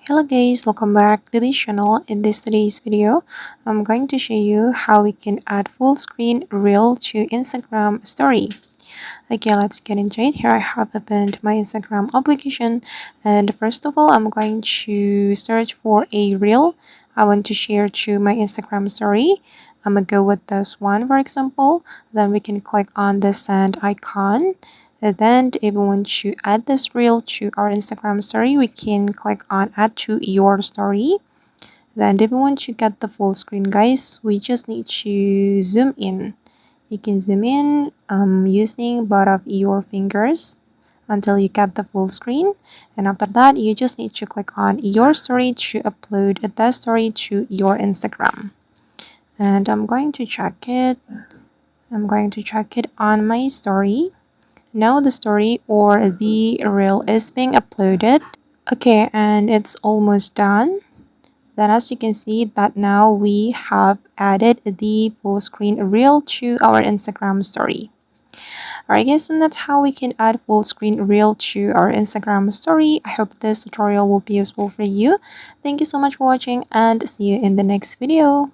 Hello guys, welcome back to this channel. In today's video, I'm going to show you how we can add full screen reel to Instagram story. Okay, let's get into it. Here I have opened my Instagram application, and first of all, I'm going to search for a reel I want to share to my Instagram story. I'm gonna go with this one, for example. Then we can click on the send icon. And then if we want to add this reel to our Instagram story, we can click on add to your story. Then if we want to get the full screen, guys, we just need to zoom in. You can zoom in using both of your fingers until you get the full screen, and after that you just need to click on your story to upload the story to your Instagram. And I'm going to check it. On my story. Now the story or the reel is being uploaded. Okay, and it's almost done. Then as you can see that now we have added the full screen reel to our Instagram story. Alright guys, and that's how we can add full screen reel to our Instagram story. I hope this tutorial will be useful for you. Thank you so much for watching and see you in the next video.